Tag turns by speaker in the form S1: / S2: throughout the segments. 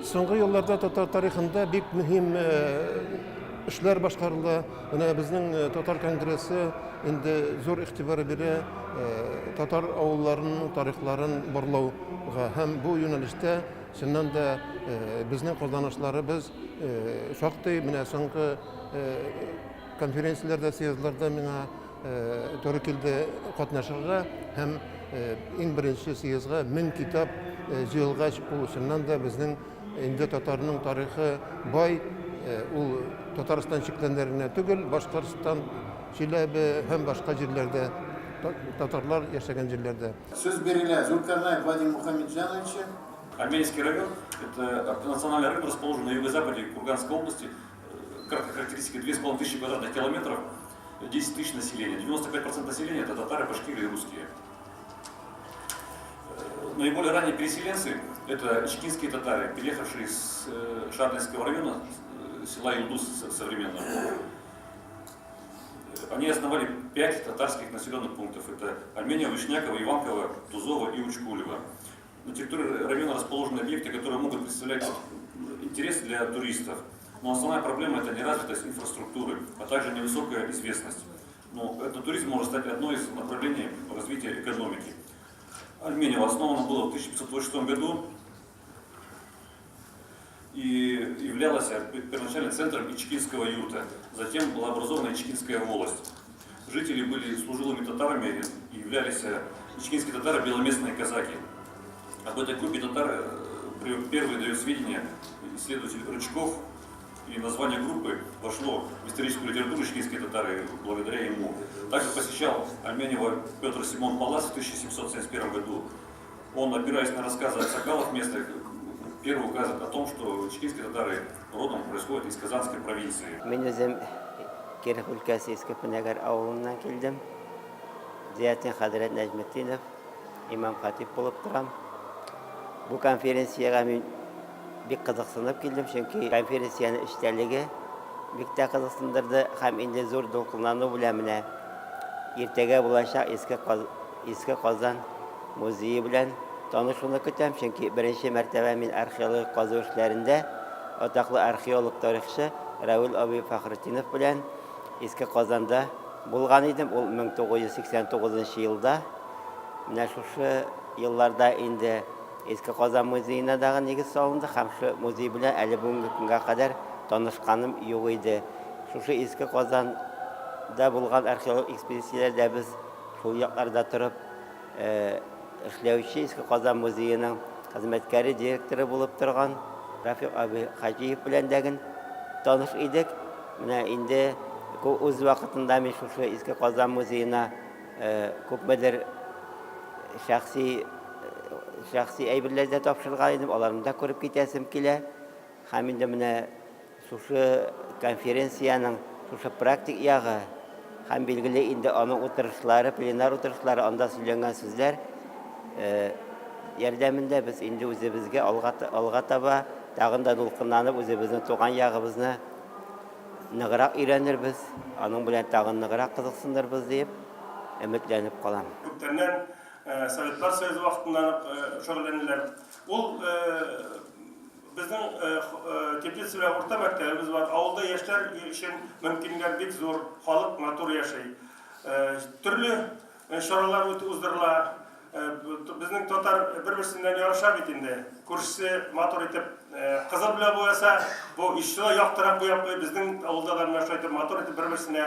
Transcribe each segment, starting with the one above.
S1: Соңгы елларда татар тарихында бик мөһим эшләр башкарыла. Менә безнең татар конгрессы инде зур игътибар бирә татар авылларының тарихларын барлауга һәм бу юнәлештә чыннан да безнең казанышларыбыз шактый менә соңгы конференцияләрдә, съездларда миңа туры килде катнашырга һәм иң беренче съездга 1000 китап җыелгач, ул чыннан да безнең инде татарның тарихы бай, ул Татарстан чикләннәренә түгел, Башкортстан, Чиләбе һәм башка җирләрдә татарлар яшәгән җирләрдә.
S2: Сөз бирелә Зулкарнаев Вадим Мухамеджановичу.
S3: Армянский район – это национальный район, расположен на юго-западе Курганской области. Краткая характеристика – 2500 квадратных километров, 10 тысяч населения. 95% населения – это татары, башкиры и русские. Наиболее ранние переселенцы – это ичкинские татары, приехавшие из Шадринского района, села Юлдус современного. Они основали 5 татарских населенных пунктов. Это Альмения, Вишняково, Иванково, Тузово и Учкулево. На территории района расположены объекты, которые могут представлять интерес для туристов. Но основная проблема – это неразвитость инфраструктуры, а также невысокая известность. Но этот туризм может стать одной из направлений развития экономики. Альмения основана была в 1586 году и являлась первоначально центром ичкинского юрта. Затем была образована Ичкинская волость. Жители были служилыми татарами и являлись ичкинские татары беломестные казаки. Об этой группе татар первый дает сведения исследователь Рычков, и название группы вошло в историческую литературу ичкинские татары благодаря ему. Также посещал Альменева Петр Симон Палас в 1771 году. Он, опираясь на рассказы аксакалов местных, первый указывает о том, что ичкинские татары родом происходят из Казанской провинции.
S4: Мен өзім Киров өлкәсе Искепенәгәр авылынан килдем. Зиятин Хәзрәт Нәҗметдинов, имам хатип булып торам. Бу конференцияга мин бик кызыксынып килдем, чөнки конференцияның эштәлеге бик тә кызыксындырды һәм инде зур дулкынлану белән менә иртәгә булачак Иске Казан музее белән танышуны көтәм, чөнки беренче мәртәбә мин археологик казу эшләрендә атаклы археолог тарихчы Равил Аби Фахретдинов белән Иске Казанда булган идем. Ул 1989 елда. Менә шушы елларда инде Иске Казан музеена дагы нигез салынды һәм шу музей белән әле бүгенге көнгә кадәр танышканым юк иде. Шушы Иске Казанда булган археолог экспедицияләрдә без шул якларда торып эшләүче Иске Казан музееның хезмәткәре, директоры булып торган Рафик Аби Хаҗиев белән дәген таныш идек. Менә инде үз вакытында мин шушы Иске Казан музеена күпмедер шәхси әйберләрдә тапшырган идем. Аларны да күреп китәсем килә. Һәм инде менә шушы конференцияның шушы практик ягы һәм билгеле инде аның утырышлары, пленар утырышлары, анда сөйләнгән сүзләр ярдәмендә без инде үзебезгә алга таба тагын да дулкынланып үзебезнең туган ягыбызны ныграк өйрәнербез, аның белән тагын ныграк кызыксынырбыз дип өметләнеп калам.
S5: Күптәннән Советлар Союзы вакытында шөгыльләнәләр. Ул безнең Теплица белән урта мәктәбебез бар. Авылда яшьләр өчен мөмкинлекләр бик зур, халык матур яши. Төрле чаралар уздырыла. Безнең татар бер-берсеннән яраша бит инде. Күрше матур итеп кызыл белән буяса, бу ишче яктырак буяп куй, безнең авылда да менә шайтып матур итеп бер-берсенә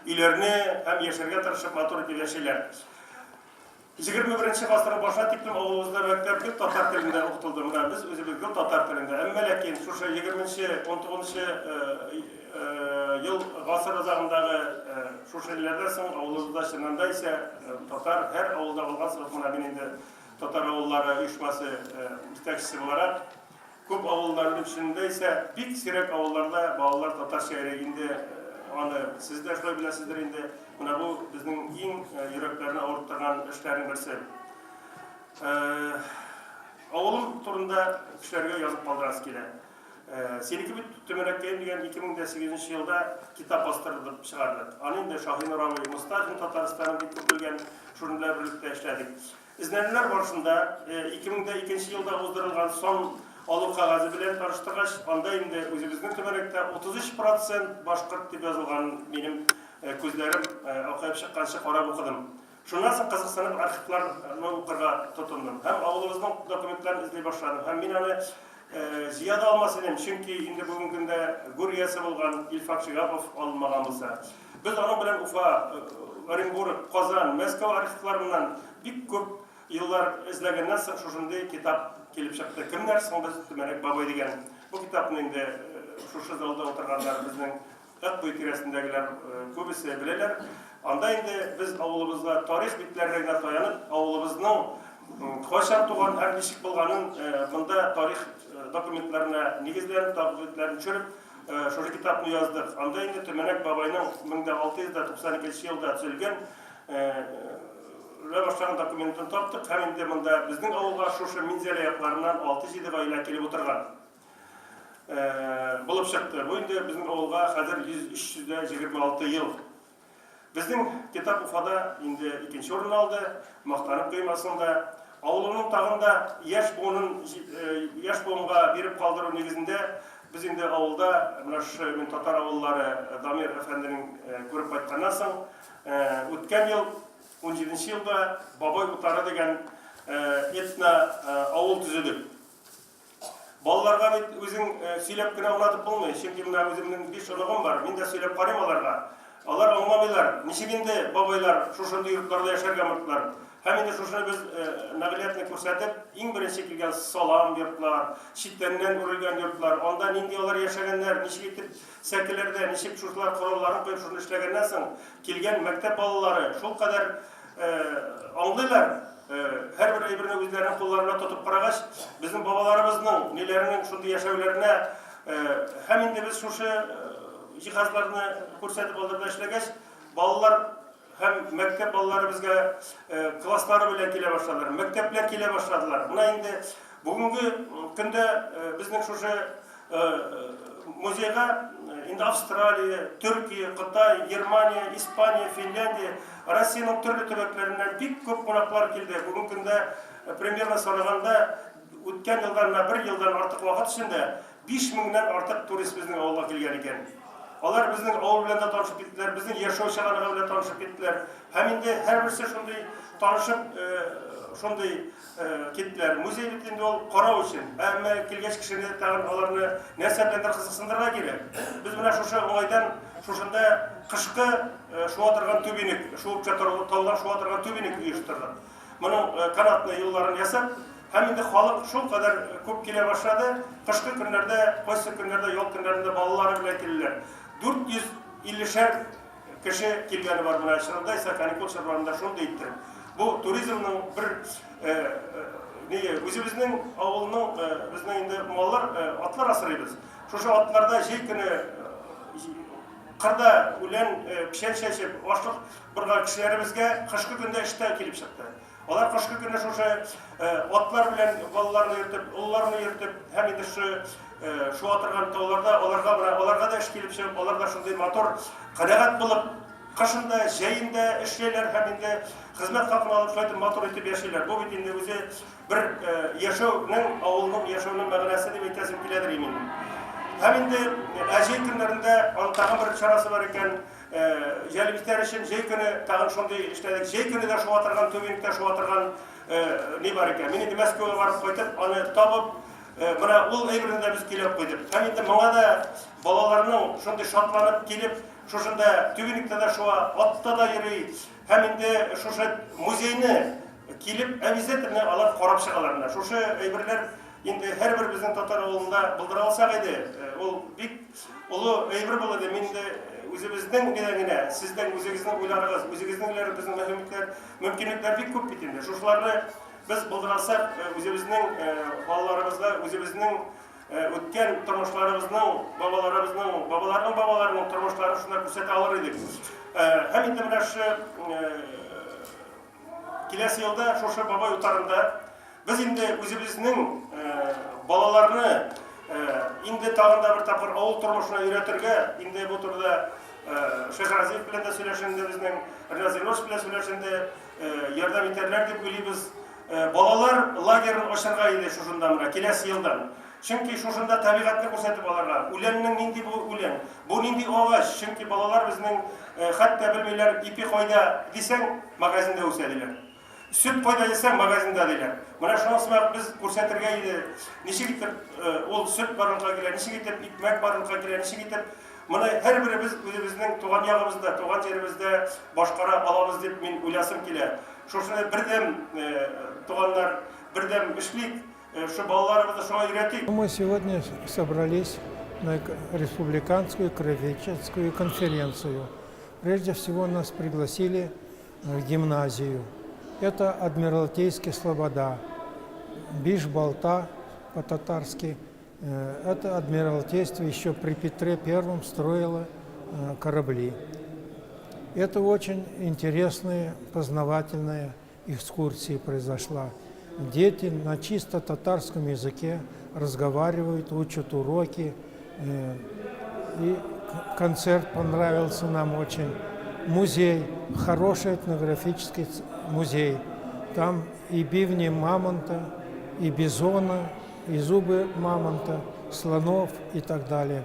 S5: өйләрне һәм яшәргә тырышып матур итеп яшиләр. 21 гасыр башлап тиклем авылыбызда мәктәптә татар телендә укытылды. Менә без үзебезгә татар телендә. Әмма ләкин шушы 20-19 ел гасыр азагындагы шушы илләрдән соң авылыбызда чыннан да исә татар һәр авылда булган сыйфат менә мин инде татар авыллары оешмасы җитәкчесе буларак күп авылларның içендә исә бик сирәк авылларда балалар татарча өйрәнде. Аны сез дә шулай беләсездер инде. Менә бу безнең иң йөрәкләрне авырттырган эшләрнең берсе. Авылым турында кешеләргә язып калдырасы килә. Сеники бит төмәрәккән дигән 2008 елда китап бастырылып чыгарды. Аны инде Шаһин Рави Мустафин Татарстанның бик күп белгән шунда берлектә эшләдек. Эзләнүләр барышында 2002 елда уздырылган сон алу кагазы белән таныштыргач, анда инде үзебезнең төбәктә 33% башкорт дип язылган минем күзләрем акайып чыкканчы карап укыдым. Шуннан соң кызыксынып архивларны укырга тотындым. Һәм авылыбызның документларын эзли башладым. Һәм мин аны зияда алмас идем, чөнки инде бүгенге көндә гүриясе булган Илфак Шигапов алынмаган булса. Без аның белән Уфа, Оренбург, Казан, Мәскәү архивларыннан бик күп еллар эзләгәннән соң шушындый китап килеп чыкты. Кемнәр соң без Төмәнәк бабай дигән. Бу китапны инде шушы залда утырганнар безнең Акбуй тирәсендәгеләр күбесе беләләр. Анда инде без авылыбызга тарих битләренә таянып, авылыбызның кайчан туган һәм ничек булганын монда тарих документларына нигезләрен, тагыйтләрен төшереп, шушы китапны яздык. Анда инде Төмәнәк бабайның 1692 елда төзелгән башлаган документын таптык. Һәм инде монда безнең авылга шушы Минзәлә якларыннан 6-7 гаилә килеп утырган. Булып чыкты. Бу инде безнең авылга хәзер 326 ел. Безнең китап Уфада инде 2нче урын алды. Мактанып кыймасында авылның тагында яшь буынга биреп калдыру нигезендә без инде авылда менә шу мин татар авыллары Дамир әфәнденең күреп кайтканнан соң үткән ел 17нче елда Бабай утары дигән этна авыл төзедек. Балаларга бит үзең сөйләп кенә аңлатып булмый. Чөнки менә үземнең 5 улыгым бар. Мин дә сөйләп карыйм аларга. Алар аңламыйлар. Ничек инде бабайлар шушындый йортларда яшәргә мөртләр. Һәм инде шушыны без нәгълиятны күрсәтеп, иң беренче килгән салам йортлар, читтәннән үрелгән йортлар, анда нинди алар яшәгәннәр, ничек итеп сәкеләрдә, ничек шушылар коралларын куеп шуны эшләгәннән соң килгән мәктәп балалары шул кадәр аңлыйлар. Һәрбер әйберне үзләренең кулларына тотып карагач, безнең бабаларыбызның ниләренең шундый яшәүләренә һәм инде без шушы җиһазларны күрсәтеп алдырда эшләгәч, балалар һәм мәктәп балалары безгә класслары белән килә башладылар, мәктәпләр килә башладылар. Менә инде бүгенге көндә безнең шушы музейга инде Австралия, Төркия, Кытай, Германия, Испания, Финляндия, Россиянең төрле төбәкләреннән бик күп кунаклар килде. Бүгенге көндә примерно санаганда үткән елдан 1 елдан артык вакыт эчендә 5000-нән артык турист безнең авылга килгән икән. Алар безнең авыл белән дә танышып киттеләр, безнең яшәү чыганагы белән танышып киттеләр. Һәм инде һәрберсе шундый танышып, шундый киттеләр. Музей бит инде ул карау өчен. Әмма килгәч кешене тагын аларны нәрсә белән кызыксындырырга кирәк. Без менә шушы уңайдан шушында кышкы шуа торган түбиник, шуып таулар шуа торган түбиник оештырдык. Моның канатны юлларын ясап, һәм инде халык шул кадәр күп килә башлады. Кышкы көннәрдә, кайсы көннәрдә, ял көннәрендә балалары белән киләләр. 450 кеше килгәне бар менә чынында исә каникул чорында шундый иттем. Бу туризмның бер үзебезнең авылның безнең инде маллар атлар асрыйбыз. Шушы атларда җәй көне кырда үлән пишән чәчеп ашлык бурган кешеләребезгә кышкы көндә эштә килеп чыкты. Алар кышкы көндә шушы атлар белән балаларны йөртеп, улларны йөртеп, һәм инде шу атырган тауларда аларга да эш килеп чыгып, алар да шундый мотор канәгать булып, кышында, җәендә эшләйләр һәм инде хезмәт хакын алып шулай мотор итеп яшиләр. Бу бит инде үзе бер яшәүнең, авылның яшәүнең мәгънәсе дип әйтәсем киләдер инде. Һәм инде җәй көннәрендә тагын бер чарасы бар икән. Җәлбистәр өчен җәй көне тагын шундый эшләдек. Җәй көне дә шуа торган түбәнлектә шуа торган ни бар икән. Мин инде Мәскәүгә барып кайтып, аны табып, менә ул әйберне без килеп куйдык. Һәм инде моңа да балаларның шундый шатланып килеп, шушында түбәнлектә дә шуа, атта да йөри. Һәм инде шушы музейны килеп обязательно алар карап чыгалар. Шушы әйберләр инде һәрбер безнең татар авылында булдыра алсак иде, ул бик улы әйбер булды. Мин дә үзебезнең генә, сездән үзегезнең уйларыгыз, үзегезнең безнең мөмкинлекләр бик күп бит инде. Шушыларны без булдырасак, үзебезнең балаларыбызга, үзебезнең үткән тормышларыбызның, бабаларның бабаларының тормышларын шунда күрсәтә алыр идек. Һәм инде менә шу киләсе елда шушы бабай утарында biz инде үзебезнең балаларны инде тагын да бер тапкыр авыл тормышына өйрәтергә, инде бу турыда Шәһразиев белән дә сөйләшәндә, безнең Риназирович белән сөйләшәндә ярдәм итәрләр дип уйлыйбыз. Балалар лагерын ачарга иде шушында менә киләсе елдан. Чөнки шушында табигатьне күрсәтеп аларга. Үләннең нинди бу үлән, бу нинди агач. Чөнки балалар безнең хәтта белмиләр, ипи кайда дисәң, магазинда үсә диләр. Süt кайда дисәң, магазинда диләр. Менә шунысын без күрсәтергә иде. Ничек итеп ул сөт барлыкка килә, ничек итеп икмәк барлыкка килә, ничек итеп моны һәрберебез үзебезнең туган ягыбызда, туган җиребездә башкара алабыз дип мин уйласым килә. Шушыны бердәм туганнар, бердәм эшлик, шу балаларыбызны шуңа өйрәтик.
S6: Мы сегодня собрались на республиканскую краеведческую конференцию. Прежде всего нас пригласили в гимназию. Это Адмиралтейский Слобода, Биш-Балта по-татарски. Это Адмиралтейство еще при Петре I строило корабли. Это очень интересная, познавательная экскурсия произошла. Дети на чисто татарском языке разговаривают, учат уроки. И концерт понравился нам очень. Музей, хороший этнографический музей. Там и бивни мамонта, и бизона, и зубы мамонта, слонов и так далее.